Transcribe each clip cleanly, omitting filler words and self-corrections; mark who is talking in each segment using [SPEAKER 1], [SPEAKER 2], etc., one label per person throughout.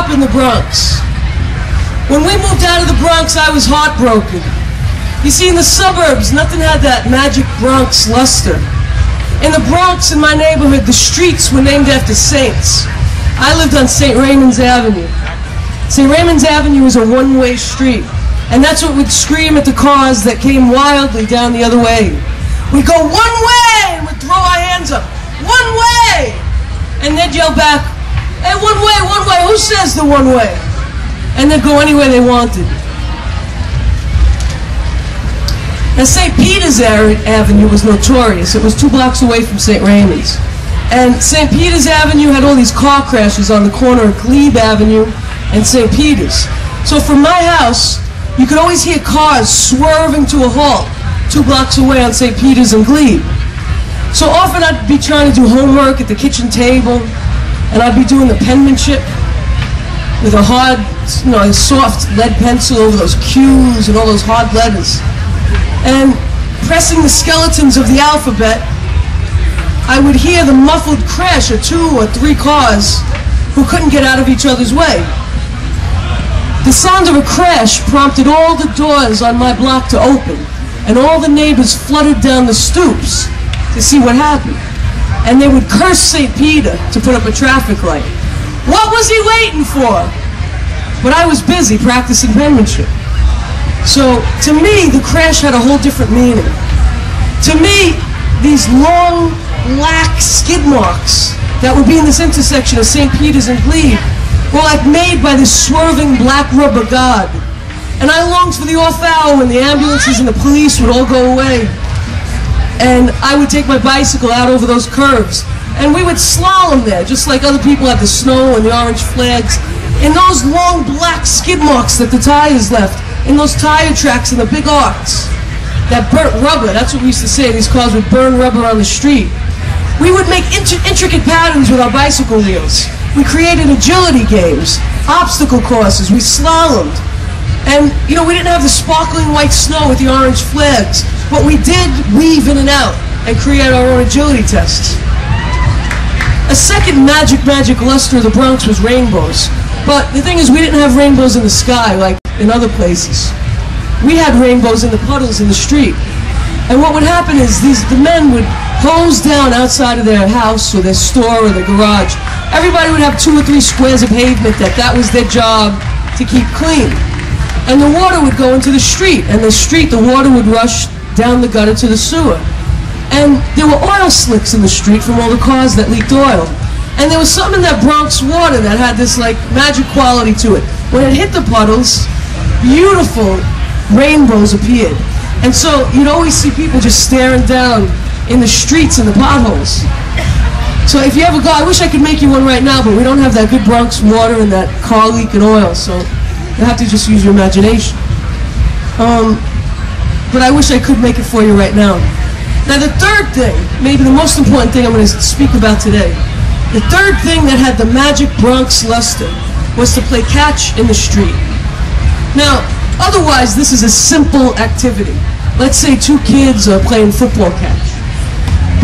[SPEAKER 1] up in the Bronx. When we moved out of the Bronx, I was heartbroken. You see, in the suburbs, nothing had that magic Bronx luster. In the Bronx, in my neighborhood, the streets were named after saints. I lived on St. Raymond's Avenue. St. Raymond's Avenue is a one-way street, and that's what would scream at the cars that came wildly down the other way. We'd go, "One way!" and we'd throw our hands up. "One way!" And they'd yell back, "Hey, one way, one way, who says the one way?" And they'd go anywhere they wanted. Now, St. Peter's Avenue was notorious. It was 2 blocks away from St. Raymond's. And St. Peter's Avenue had all these car crashes on the corner of Glebe Avenue and St. Peter's. So from my house, you could always hear cars swerving to a halt 2 blocks away on St. Peter's and Glebe. So often I'd be trying to do homework at the kitchen table, and I'd be doing the penmanship with a hard, a soft lead pencil over those Q's and all those hard letters. And pressing the skeletons of the alphabet, I would hear the muffled crash of 2 or 3 cars who couldn't get out of each other's way. The sound of a crash prompted all the doors on my block to open, and all the neighbors flooded down the stoops to see what happened. And they would curse St. Peter to put up a traffic light. What was he waiting for? But I was busy practicing penmanship. So, to me, the crash had a whole different meaning. To me, these long, black skid marks that would be in this intersection of St. Peter's and Glebe were like made by this swerving black rubber god. And I longed for the off hour when the ambulances and the police would all go away. And I would take my bicycle out over those curves. And we would slalom there, just like other people had the snow and the orange flags. In those long black skid marks that the tires left, in those tire tracks and the big arcs that burnt rubber. That's what we used to say. These cars would burn rubber on the street. We would make intricate patterns with our bicycle wheels. We created agility games, obstacle courses. We slalomed. And, we didn't have the sparkling white snow with the orange flags, but we did weave in and out and create our own agility tests. A second magic luster of the Bronx was rainbows. But the thing is, we didn't have rainbows in the sky like in other places. We had rainbows in the puddles in the street. And what would happen is the men would hose down outside of their house or their store or their garage. Everybody would have 2 or 3 squares of pavement that was their job to keep clean. And the water would go into the street, and the water would rush down the gutter to the sewer. And there were oil slicks in the street from all the cars that leaked oil. And there was something in that Bronx water that had this magic quality to it. When it hit the puddles, beautiful rainbows appeared. And so you'd always see people just staring down in the streets and the potholes. So if you ever go, I wish I could make you one right now, but we don't have that good Bronx water and that car leaking oil, so you have to just use your imagination. But I wish I could make it for you right now. Now the third thing, maybe the most important thing I'm going to speak about today, the third thing that had the magic Bronx luster was to play catch in the street. Now, otherwise this is a simple activity. Let's say 2 kids are playing football catch.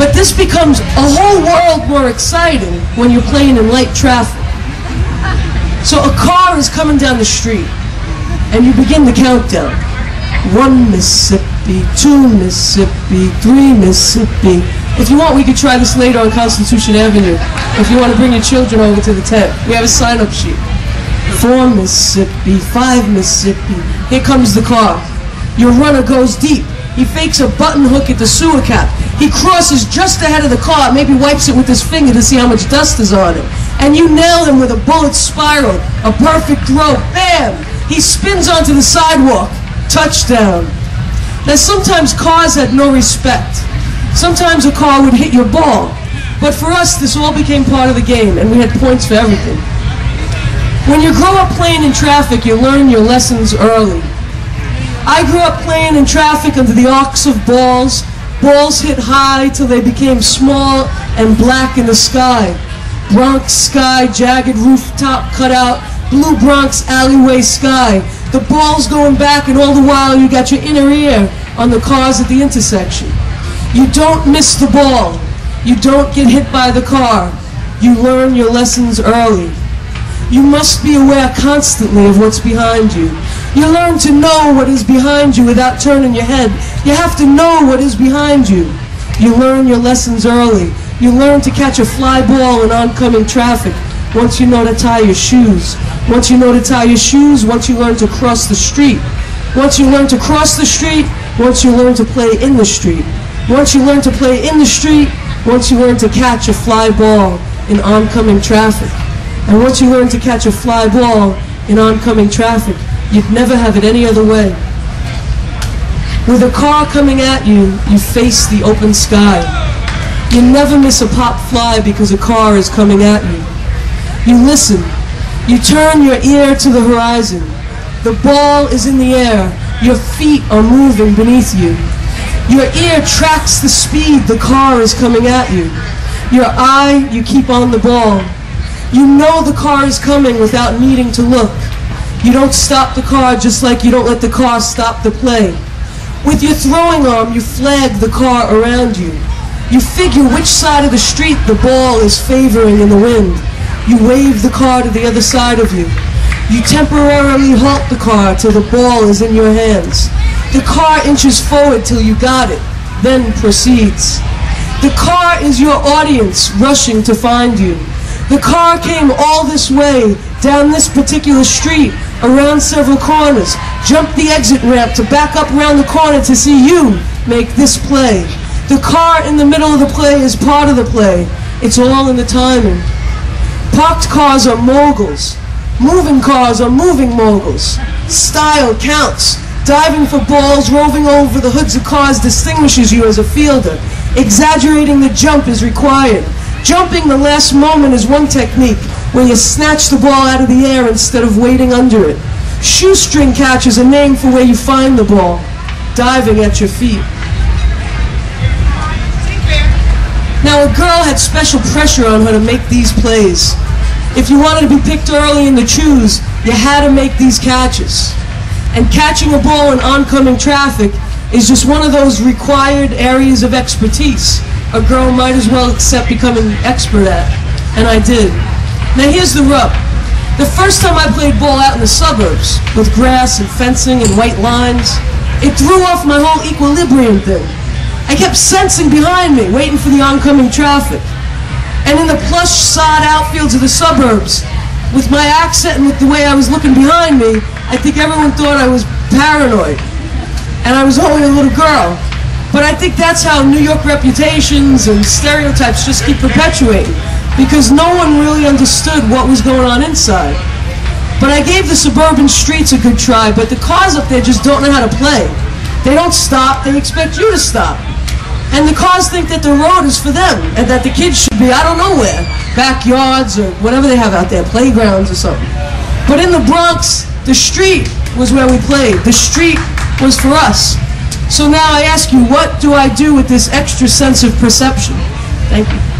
[SPEAKER 1] But this becomes a whole world more exciting when you're playing in light traffic. So a car is coming down the street, and you begin the countdown. 1 Mississippi, 2 Mississippi, 3 Mississippi. If you want, we could try this later on Constitution Avenue. If you want to bring your children over to the tent, we have a sign-up sheet. 4 Mississippi, 5 Mississippi. Here comes the car. Your runner goes deep. He fakes a button hook at the sewer cap. He crosses just ahead of the car, maybe wipes it with his finger to see how much dust is on it. And you nail him with a bullet spiral, a perfect throw. Bam! He spins onto the sidewalk. Touchdown. Now sometimes cars had no respect. Sometimes a car would hit your ball. But for us, this all became part of the game, and we had points for everything. When you grow up playing in traffic, you learn your lessons early. I grew up playing in traffic under the arcs of balls. Balls hit high till they became small and black in the sky. Bronx sky, jagged rooftop cutout, blue Bronx alleyway sky. The ball's going back, and all the while you got your inner ear on the cars at the intersection. You don't miss the ball. You don't get hit by the car. You learn your lessons early. You must be aware constantly of what's behind you. You learn to know what is behind you without turning your head. You have to know what is behind you. You learn your lessons early. You learn to catch a fly ball in oncoming traffic once you know to tie your shoes. Once you know to tie your shoes, once you learn to cross the street. Once you learn to cross the street, once you learn to play in the street. Once you learn to play in the street, once you learn to catch a fly ball in oncoming traffic. And once you learn to catch a fly ball in oncoming traffic, you'd never have it any other way. With a car coming at you, you face the open sky. You never miss a pop fly because a car is coming at you. You listen. You turn your ear to the horizon. The ball is in the air. Your feet are moving beneath you. Your ear tracks the speed the car is coming at you. Your eye, you keep on the ball. You know the car is coming without needing to look. You don't stop the car just like you don't let the car stop the play. With your throwing arm, you flag the car around you. You figure which side of the street the ball is favoring in the wind. You wave the car to the other side of you. You temporarily halt the car till the ball is in your hands. The car inches forward till you got it, then proceeds. The car is your audience rushing to find you. The car came all this way, down this particular street, around several corners, jumped the exit ramp to back up around the corner to see you make this play. The car in the middle of the play is part of the play. It's all in the timing. Parked cars are moguls. Moving cars are moving moguls. Style counts. Diving for balls, roving over the hoods of cars distinguishes you as a fielder. Exaggerating the jump is required. Jumping the last moment is one technique, where you snatch the ball out of the air instead of waiting under it. Shoestring catch is a name for where you find the ball. Diving at your feet. Now, a girl had special pressure on her to make these plays. If you wanted to be picked early in the choose, you had to make these catches. And catching a ball in oncoming traffic is just one of those required areas of expertise a girl might as well accept becoming expert at. And I did. Now here's the rub. The first time I played ball out in the suburbs, with grass and fencing and white lines, it threw off my whole equilibrium thing. I kept sensing behind me, waiting for the oncoming traffic. And in the plush, sod outfields of the suburbs, with my accent and with the way I was looking behind me, I think everyone thought I was paranoid. And I was only a little girl. But I think that's how New York reputations and stereotypes just keep perpetuating, because no one really understood what was going on inside. But I gave the suburban streets a good try, but the cars up there just don't know how to play. They don't stop, they expect you to stop. And the cars think that the road is for them, and that the kids should be, I don't know where, backyards or whatever they have out there, playgrounds or something. But in the Bronx, the street was where we played. The street was for us. So now I ask you, what do I do with this extra sense of perception? Thank you.